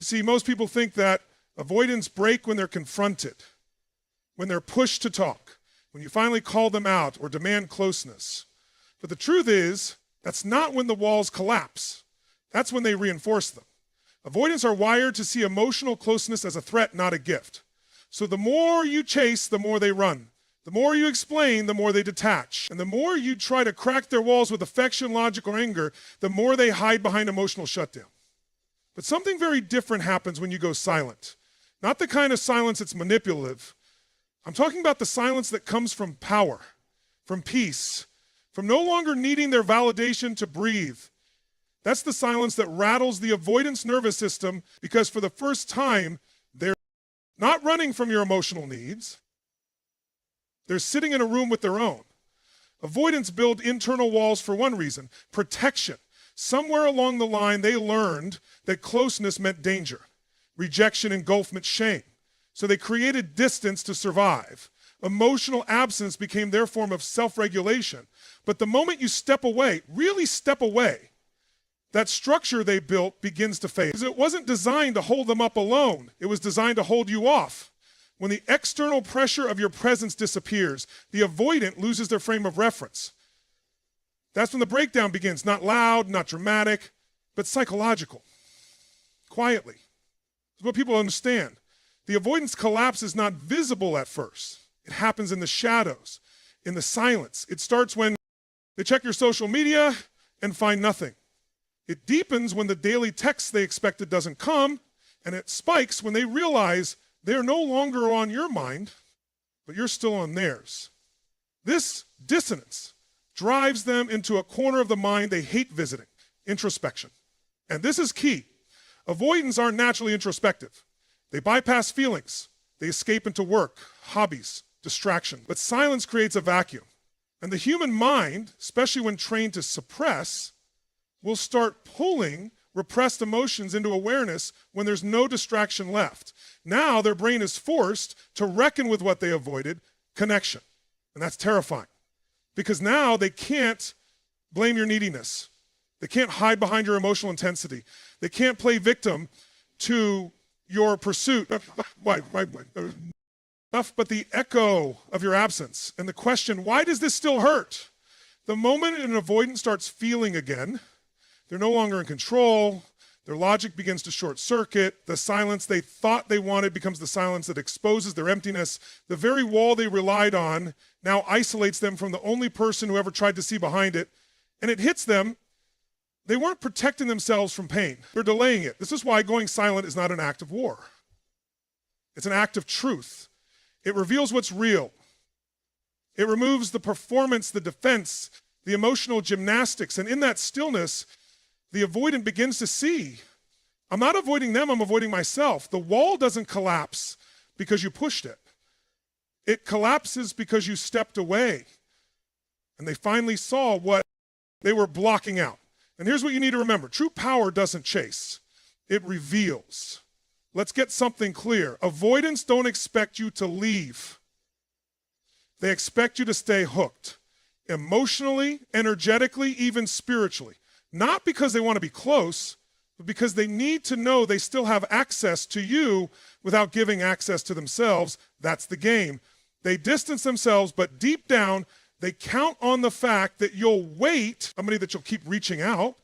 See, most people think that avoidants break when they're confronted, when they're pushed to talk, when you finally call them out or demand closeness. But the truth is, that's not when the walls collapse. That's when they reinforce them. Avoidants are wired to see emotional closeness as a threat, not a gift. So the more you chase, the more they run. The more you explain, the more they detach. And the more you try to crack their walls with affection, logic, or anger, the more they hide behind emotional shutdown. But something very different happens when you go silent. Not the kind of silence that's manipulative. I'm talking about the silence that comes from power, from peace, from no longer needing their validation to breathe. That's the silence that rattles the avoidance nervous system, because for the first time, they're not running from your emotional needs. They're sitting in a room with their own. Avoidants build internal walls for one reason: protection. Somewhere along the line, they learned that closeness meant danger. Rejection engulfed meant shame. So they created distance to survive. Emotional absence became their form of self-regulation. But the moment you step away, really step away, that structure they built begins to fade. Because it wasn't designed to hold them up alone. It was designed to hold you off. When the external pressure of your presence disappears, the avoidant loses their frame of reference. That's when the breakdown begins. Not loud, not dramatic, but psychological. Quietly. It's what people understand. The avoidance collapse is not visible at first. It happens in the shadows, in the silence. It starts when they check your social media and find nothing. It deepens when the daily text they expected doesn't come, and it spikes when they realize they're no longer on your mind, but you're still on theirs. This dissonance drives them into a corner of the mind they hate visiting: introspection. And this is key. Avoidants aren't naturally introspective. They bypass feelings. They escape into work, hobbies, distraction. But silence creates a vacuum. And the human mind, especially when trained to suppress, will start pulling repressed emotions into awareness when there's no distraction left. Now their brain is forced to reckon with what they avoided: connection. And that's terrifying, because now they can't blame your neediness. They can't hide behind your emotional intensity. They can't play victim to your pursuit. But the echo of your absence and the question, why does this still hurt? The moment an avoidant starts feeling again, they're no longer in control. Their logic begins to short circuit. The silence they thought they wanted becomes the silence that exposes their emptiness. The very wall they relied on now isolates them from the only person who ever tried to see behind it. And it hits them. They weren't protecting themselves from pain. They're delaying it. This is why going silent is not an act of war. It's an act of truth. It reveals what's real. It removes the performance, the defense, the emotional gymnastics. And in that stillness, the avoidant begins to see, I'm not avoiding them, I'm avoiding myself. The wall doesn't collapse because you pushed it. It collapses because you stepped away. And they finally saw what they were blocking out. And here's what you need to remember. True power doesn't chase. It reveals. Let's get something clear. Avoidants don't expect you to leave. They expect you to stay hooked. Emotionally, energetically, even spiritually. Not because they want to be close, but because they need to know they still have access to you without giving access to themselves. That's the game. They distance themselves, but deep down, they count on the fact that you'll wait, somebody that you'll keep reaching out,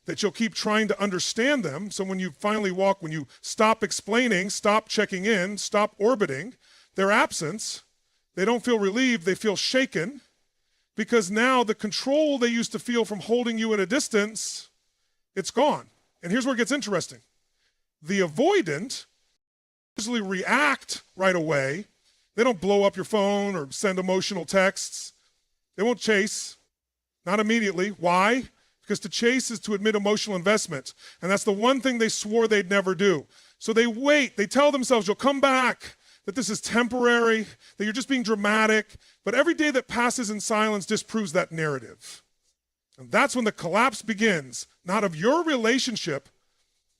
that you'll keep trying to understand them. So when you finally walk, when you stop explaining, stop checking in, stop orbiting, their absence, they don't feel relieved, they feel shaken, because now the control they used to feel from holding you at a distance, it's gone. And here's where it gets interesting. The avoidant usually react right away. They don't blow up your phone or send emotional texts. They won't chase, not immediately. Why? Because to chase is to admit emotional investment. And that's the one thing they swore they'd never do. So they wait. They tell themselves, you'll come back, that this is temporary, that you're just being dramatic. But every day that passes in silence disproves that narrative. And that's when the collapse begins, not of your relationship,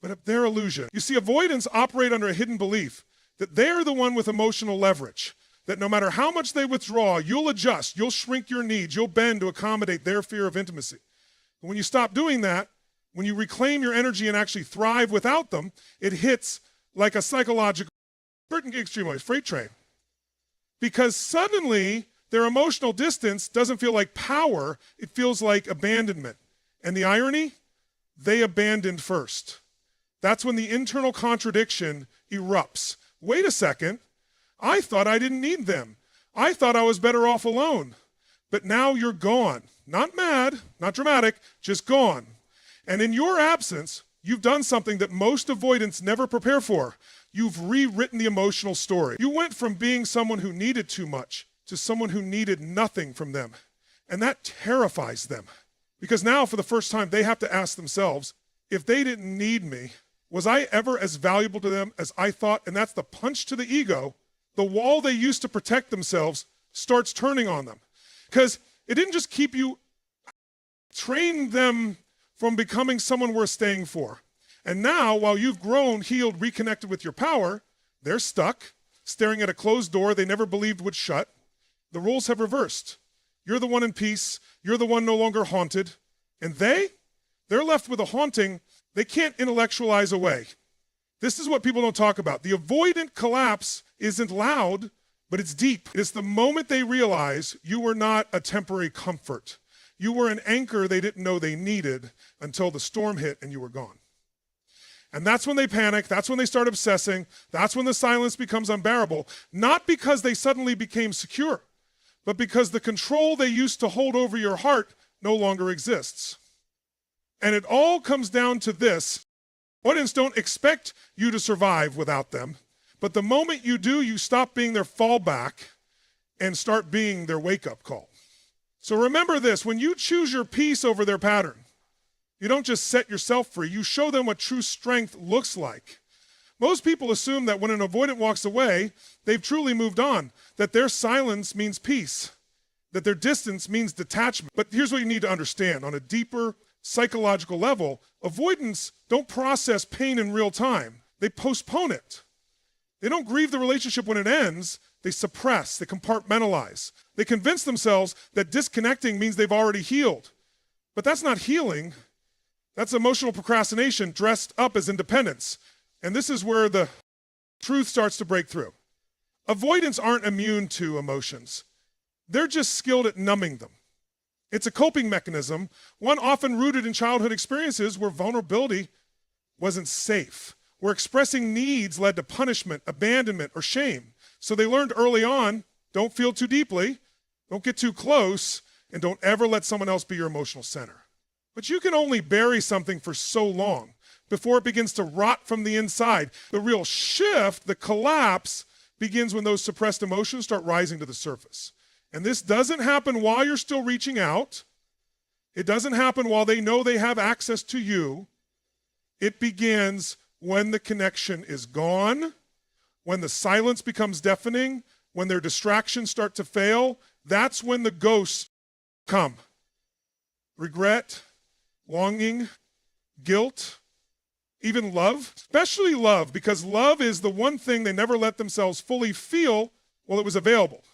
but of their illusion. You see, avoidants operate under a hidden belief that they're the one with emotional leverage, that no matter how much they withdraw, you'll adjust, you'll shrink your needs, you'll bend to accommodate their fear of intimacy. And when you stop doing that, When you reclaim your energy and actually thrive without them, it hits like a psychological, extreme ways, freight train. Because suddenly their emotional distance doesn't feel like power, it feels like abandonment. And the irony, they abandoned first. That's when the internal contradiction erupts. Wait a second, I thought I didn't need them. I thought I was better off alone. But now you're gone. Not mad, not dramatic, just gone. And in your absence, you've done something that most avoidants never prepare for. You've rewritten the emotional story. You went from being someone who needed too much to someone who needed nothing from them. And that terrifies them. Because now, for the first time, they have to ask themselves, if they didn't need me, was I ever as valuable to them as I thought? And that's the punch to the ego. The wall they used to protect themselves starts turning on them. Because it didn't just keep you, train them from becoming someone worth staying for. And now, while you've grown, healed, reconnected with your power, they're stuck, staring at a closed door they never believed would shut. The roles have reversed. You're the one in peace. You're the one no longer haunted. And they're left with a haunting they can't intellectualize away. This is what people don't talk about. The avoidant collapse isn't loud, but it's deep. It's the moment they realize you were not a temporary comfort. You were an anchor they didn't know they needed until the storm hit and you were gone. And that's when they panic. That's when they start obsessing. That's when the silence becomes unbearable. Not because they suddenly became secure, but because the control they used to hold over your heart no longer exists. And it all comes down to this. Avoidants don't expect you to survive without them. But the moment you do, you stop being their fallback and start being their wake-up call. So remember this, when you choose your peace over their pattern, you don't just set yourself free, you show them what true strength looks like. Most people assume that when an avoidant walks away, they've truly moved on, that their silence means peace, that their distance means detachment. But here's what you need to understand on a deeper psychological level. Avoidants don't process pain in real time. They postpone it. They don't grieve the relationship when it ends. They suppress, they compartmentalize. They convince themselves that disconnecting means they've already healed. But that's not healing. That's emotional procrastination dressed up as independence. And this is where the truth starts to break through. Avoidants aren't immune to emotions. They're just skilled at numbing them. It's a coping mechanism, one often rooted in childhood experiences where vulnerability wasn't safe, where expressing needs led to punishment, abandonment, or shame. So they learned early on, don't feel too deeply, don't get too close, and don't ever let someone else be your emotional center. But you can only bury something for so long before it begins to rot from the inside. The real shift, the collapse, begins when those suppressed emotions start rising to the surface. And this doesn't happen while you're still reaching out. It doesn't happen while they know they have access to you. It begins when the connection is gone, when the silence becomes deafening, when their distractions start to fail. That's when the ghosts come. Regret, longing, guilt, even love, especially love, because love is the one thing they never let themselves fully feel while it was available.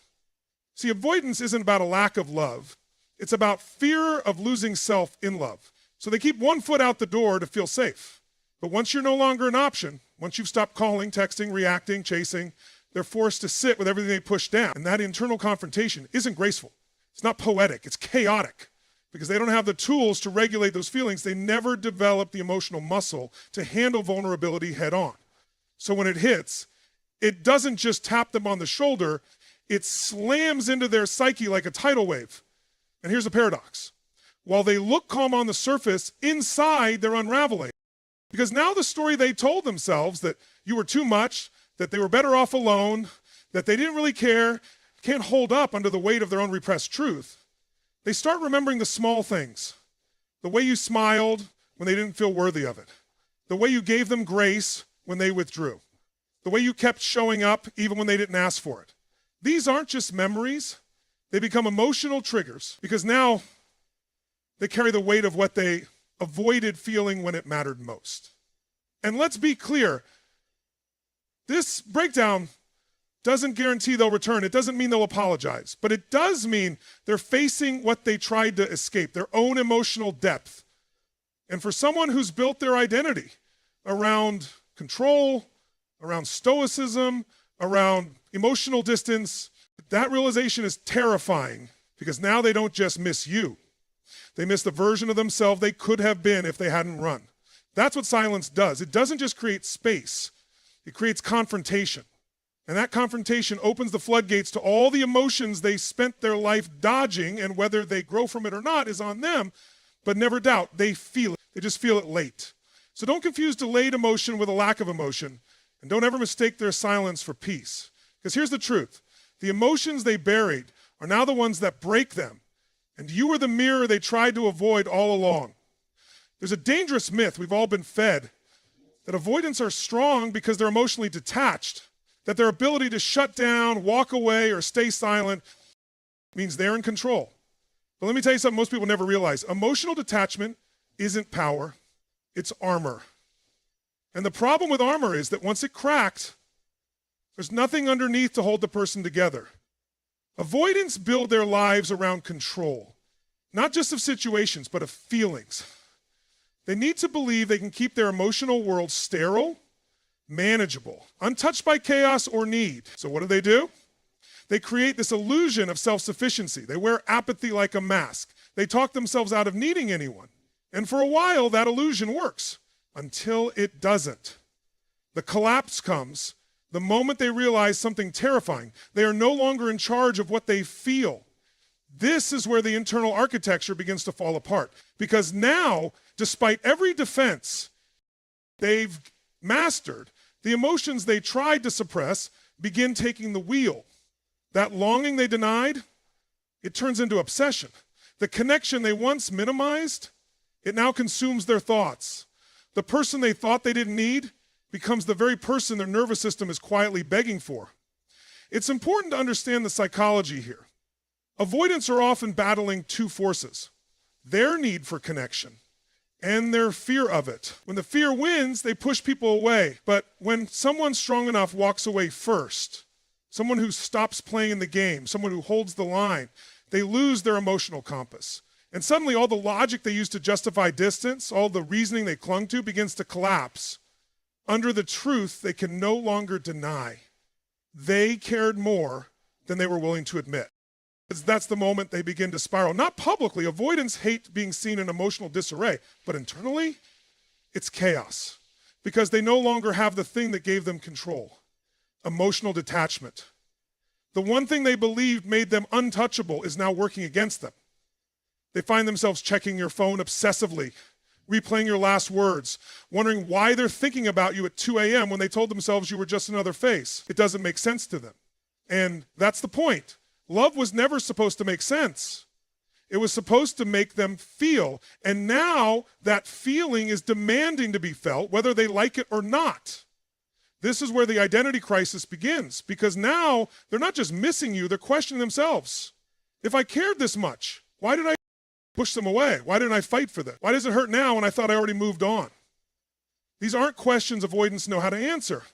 See, avoidance isn't about a lack of love. It's about fear of losing self in love. So they keep one foot out the door to feel safe. But once you're no longer an option, once you've stopped calling, texting, reacting, chasing, they're forced to sit with everything they push down. And that internal confrontation isn't graceful. It's not poetic. It's chaotic. Because they don't have the tools to regulate those feelings. They never develop the emotional muscle to handle vulnerability head on. So when it hits, it doesn't just tap them on the shoulder, it slams into their psyche like a tidal wave. And here's a paradox. While they look calm on the surface, inside they're unraveling. Because now the story they told themselves that you were too much, that they were better off alone, that they didn't really care, can't hold up under the weight of their own repressed truth. They start remembering the small things. The way you smiled when they didn't feel worthy of it. The way you gave them grace when they withdrew. The way you kept showing up even when they didn't ask for it. These aren't just memories. They become emotional triggers because now they carry the weight of what they avoided feeling when it mattered most. And let's be clear, this breakdown doesn't guarantee they'll return. It doesn't mean they'll apologize, but it does mean they're facing what they tried to escape, their own emotional depth. And for someone who's built their identity around control, around stoicism, around emotional distance, that realization is terrifying because now they don't just miss you. They miss the version of themselves they could have been if they hadn't run. That's what silence does. It doesn't just create space. It creates confrontation. And that confrontation opens the floodgates to all the emotions they spent their life dodging, and whether they grow from it or not is on them. But never doubt, they feel it. They just feel it late. So don't confuse delayed emotion with a lack of emotion, and don't ever mistake their silence for peace. Because here's the truth. The emotions they buried are now the ones that break them, and you were the mirror they tried to avoid all along. There's a dangerous myth we've all been fed that avoidants are strong because they're emotionally detached, that their ability to shut down, walk away, or stay silent means they're in control. But let me tell you something most people never realize. Emotional detachment isn't power, it's armor. And the problem with armor is that once it cracked, there's nothing underneath to hold the person together. Avoidants build their lives around control, not just of situations, but of feelings. They need to believe they can keep their emotional world sterile, manageable, untouched by chaos or need. So what do? They create this illusion of self-sufficiency. They wear apathy like a mask. They talk themselves out of needing anyone. And for a while, that illusion works, until it doesn't. The collapse comes the moment they realize something terrifying. They are no longer in charge of what they feel. This is where the internal architecture begins to fall apart. Because now, despite every defense they've mastered, the emotions they tried to suppress begin taking the wheel. That longing they denied, it turns into obsession. The connection they once minimized, it now consumes their thoughts. The person they thought they didn't need becomes the very person their nervous system is quietly begging for. It's important to understand the psychology here. Avoidants are often battling two forces: their need for connection and their fear of it. When the fear wins, they push people away. But when someone strong enough walks away first, someone who stops playing the game, someone who holds the line, they lose their emotional compass. And suddenly all the logic they used to justify distance, all the reasoning they clung to begins to collapse under the truth they can no longer deny. They cared more than they were willing to admit. That's the moment they begin to spiral. Not publicly. Avoidants hate being seen in emotional disarray, but internally, it's chaos because they no longer have the thing that gave them control: emotional detachment. The one thing they believed made them untouchable is now working against them. They find themselves checking your phone obsessively, replaying your last words, wondering why they're thinking about you at 2 a.m. when they told themselves you were just another face. It doesn't make sense to them. And that's the point. Love was never supposed to make sense. It was supposed to make them feel. And now that feeling is demanding to be felt, whether they like it or not. This is where the identity crisis begins, because now they're not just missing you, they're questioning themselves. If I cared this much, why did I push them away? Why didn't I fight for them? Why does it hurt now when I thought I already moved on? These aren't questions avoidants know how to answer,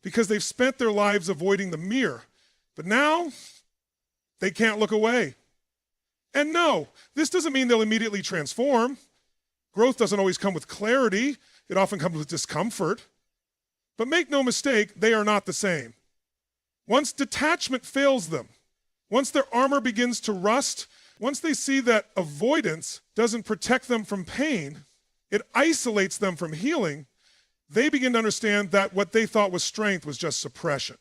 because they've spent their lives avoiding the mirror. But now, they can't look away. And no, this doesn't mean they'll immediately transform. Growth doesn't always come with clarity. It often comes with discomfort. But make no mistake, they are not the same. Once detachment fails them, once their armor begins to rust, once they see that avoidance doesn't protect them from pain, it isolates them from healing, they begin to understand that what they thought was strength was just suppression.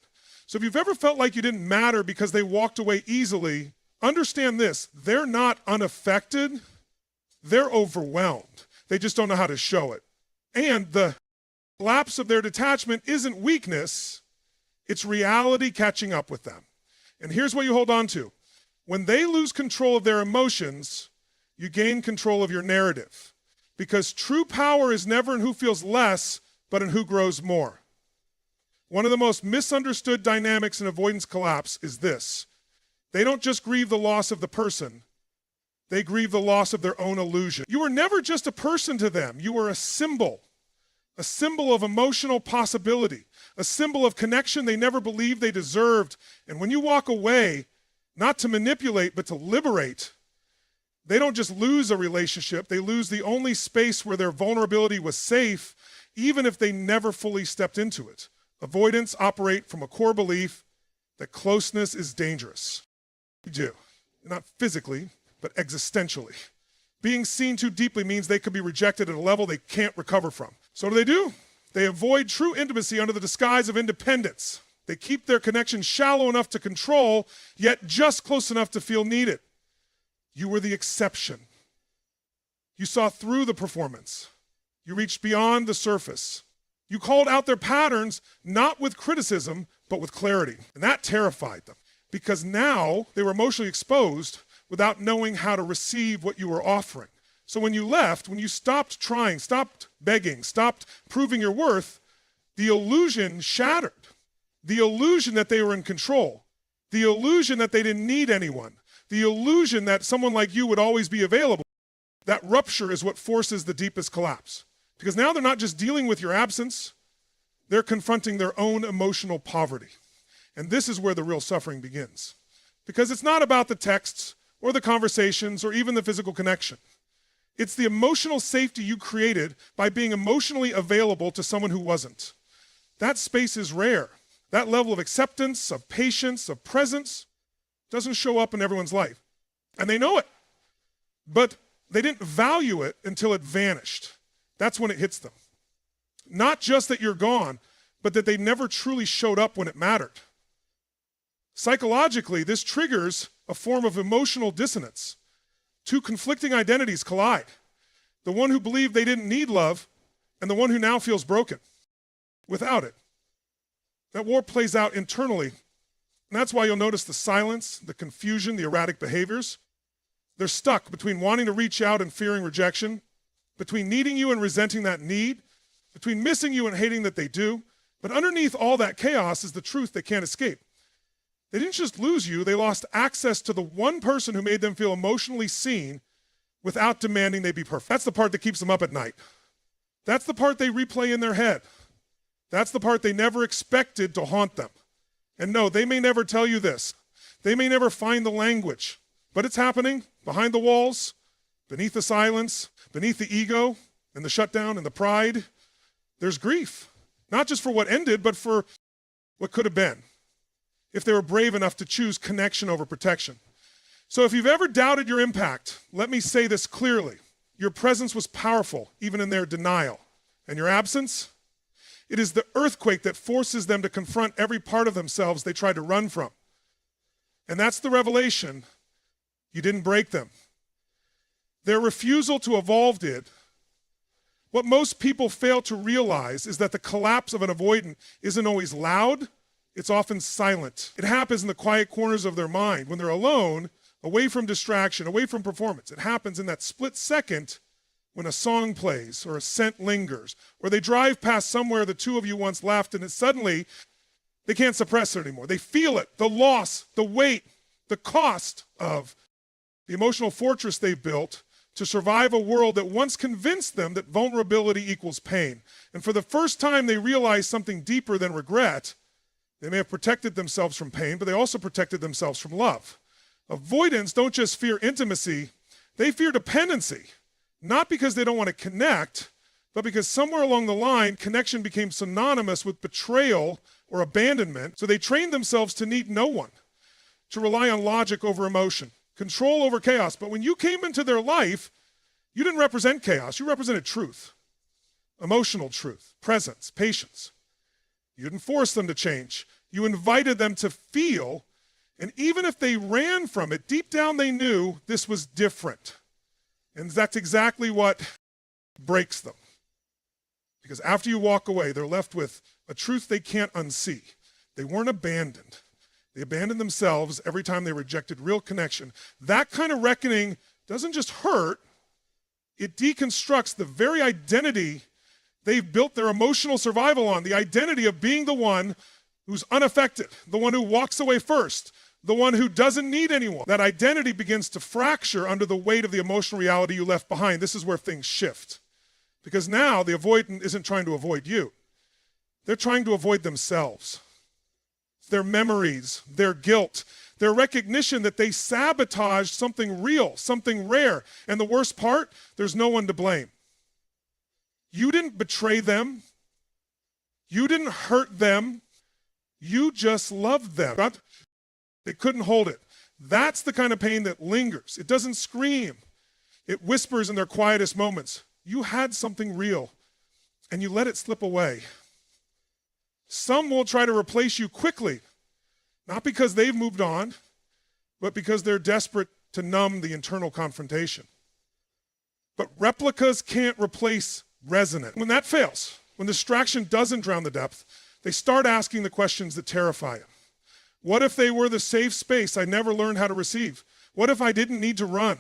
So if you've ever felt like you didn't matter because they walked away easily, understand this: they're not unaffected, they're overwhelmed. They just don't know how to show it. And the lapse of their detachment isn't weakness, it's reality catching up with them. And here's what you hold on to. When they lose control of their emotions, you gain control of your narrative. Because true power is never in who feels less, but in who grows more. One of the most misunderstood dynamics in avoidance collapse is this: they don't just grieve the loss of the person, they grieve the loss of their own illusion. You were never just a person to them, you were a symbol of emotional possibility, a symbol of connection they never believed they deserved. And when you walk away, not to manipulate, but to liberate, They don't just lose a relationship, they lose the only space where their vulnerability was safe, even if they never fully stepped into it. Avoidants operate from a core belief that closeness is dangerous. You do. Not physically, but existentially. Being seen too deeply means they could be rejected at a level they can't recover from. So what do? They avoid true intimacy under the disguise of independence. They keep their connection shallow enough to control, yet just close enough to feel needed. You were the exception. You saw through the performance. You reached beyond the surface. You called out their patterns, not with criticism, but with clarity. And that terrified them, because now they were emotionally exposed without knowing how to receive what you were offering. So when you left, when you stopped trying, stopped begging, stopped proving your worth, the illusion shattered. The illusion that they were in control. The illusion that they didn't need anyone. The illusion that someone like you would always be available. That rupture is what forces the deepest collapse. Because now they're not just dealing with your absence, they're confronting their own emotional poverty. And this is where the real suffering begins. Because it's not about the texts or the conversations or even the physical connection. It's the emotional safety you created by being emotionally available to someone who wasn't. That space is rare. That level of acceptance, of patience, of presence doesn't show up in everyone's life. And they know it. But they didn't value it until it vanished. That's when it hits them. Not just that you're gone, but that they never truly showed up when it mattered. Psychologically, this triggers a form of emotional dissonance. Two conflicting identities collide. The one who believed they didn't need love and the one who now feels broken without it. That war plays out internally. And that's why you'll notice the silence, the confusion, the erratic behaviors. They're stuck between wanting to reach out and fearing rejection, between needing you and resenting that need, between missing you and hating that they do. But underneath all that chaos is the truth they can't escape. They didn't just lose you, they lost access to the one person who made them feel emotionally seen without demanding they be perfect. That's the part that keeps them up at night. That's the part they replay in their head. That's the part they never expected to haunt them. And no, they may never tell you this. They may never find the language, but it's happening behind the walls, beneath the silence, beneath the ego and the shutdown and the pride. There's grief, not just for what ended, but for what could have been, if they were brave enough to choose connection over protection. So if you've ever doubted your impact, let me say this clearly. Your presence was powerful, even in their denial. And your absence? It is the earthquake that forces them to confront every part of themselves they tried to run from. And that's the revelation. You didn't break them. Their refusal to evolve did. What most people fail to realize is that the collapse of an avoidant isn't always loud, it's often silent. It happens in the quiet corners of their mind, when they're alone, away from distraction, away from performance. It happens in that split second when a song plays or a scent lingers, or they drive past somewhere the two of you once left and suddenly they can't suppress it anymore. They feel it, the loss, the weight, the cost of the emotional fortress they've built to survive a world that once convinced them that vulnerability equals pain. And for the first time they realize something deeper than regret. They may have protected themselves from pain, but they also protected themselves from love. Avoidants don't just fear intimacy, they fear dependency. Not because they don't want to connect, but because somewhere along the line, connection became synonymous with betrayal or abandonment. So they trained themselves to need no one, to rely on logic over emotion, control over chaos. But when you came into their life, you didn't represent chaos, you represented truth, emotional truth, presence, patience. You didn't force them to change. You invited them to feel, and even if they ran from it, deep down they knew this was different. And that's exactly what breaks them. Because after you walk away, they're left with a truth they can't unsee. They weren't abandoned. They abandoned themselves every time they rejected real connection. That kind of reckoning doesn't just hurt, it deconstructs the very identity they've built their emotional survival on, the identity of being the one who's unaffected, the one who walks away first, the one who doesn't need anyone. That identity begins to fracture under the weight of the emotional reality you left behind. This is where things shift. Because now the avoidant isn't trying to avoid you. They're trying to avoid themselves. their memories, their guilt, their recognition that they sabotaged something real, something rare. And the worst part, there's no one to blame. You didn't betray them. You didn't hurt them. You just loved them. They couldn't hold it. That's the kind of pain that lingers. It doesn't scream. It whispers in their quietest moments. You had something real, and you let it slip away. Some will try to replace you quickly, not because they've moved on, but because they're desperate to numb the internal confrontation. But replicas can't replace resonance. When that fails, when distraction doesn't drown the depth, they start asking the questions that terrify them. What if they were the safe space I never learned how to receive? What if I didn't need to run?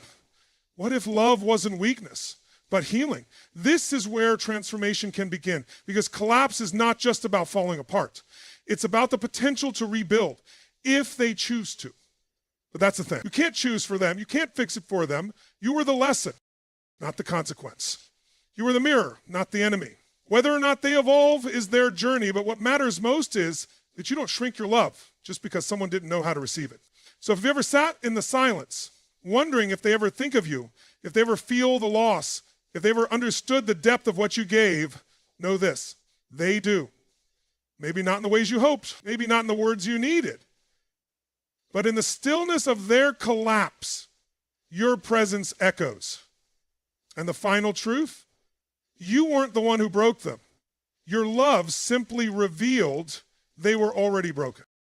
What if love wasn't weakness, but healing? This is where transformation can begin, because collapse is not just about falling apart. It's about the potential to rebuild, if they choose to. But that's the thing. You can't choose for them. You can't fix it for them. You were the lesson, not the consequence. You were the mirror, not the enemy. Whether or not they evolve is their journey, but what matters most is that you don't shrink your love just because someone didn't know how to receive it. So if you ever sat in the silence, wondering if they ever think of you, if they ever feel the loss, if they ever understood the depth of what you gave, know this, they do. Maybe not in the ways you hoped, maybe not in the words you needed, but in the stillness of their collapse, your presence echoes. And the final truth, you weren't the one who broke them. Your love simply revealed they were already broken.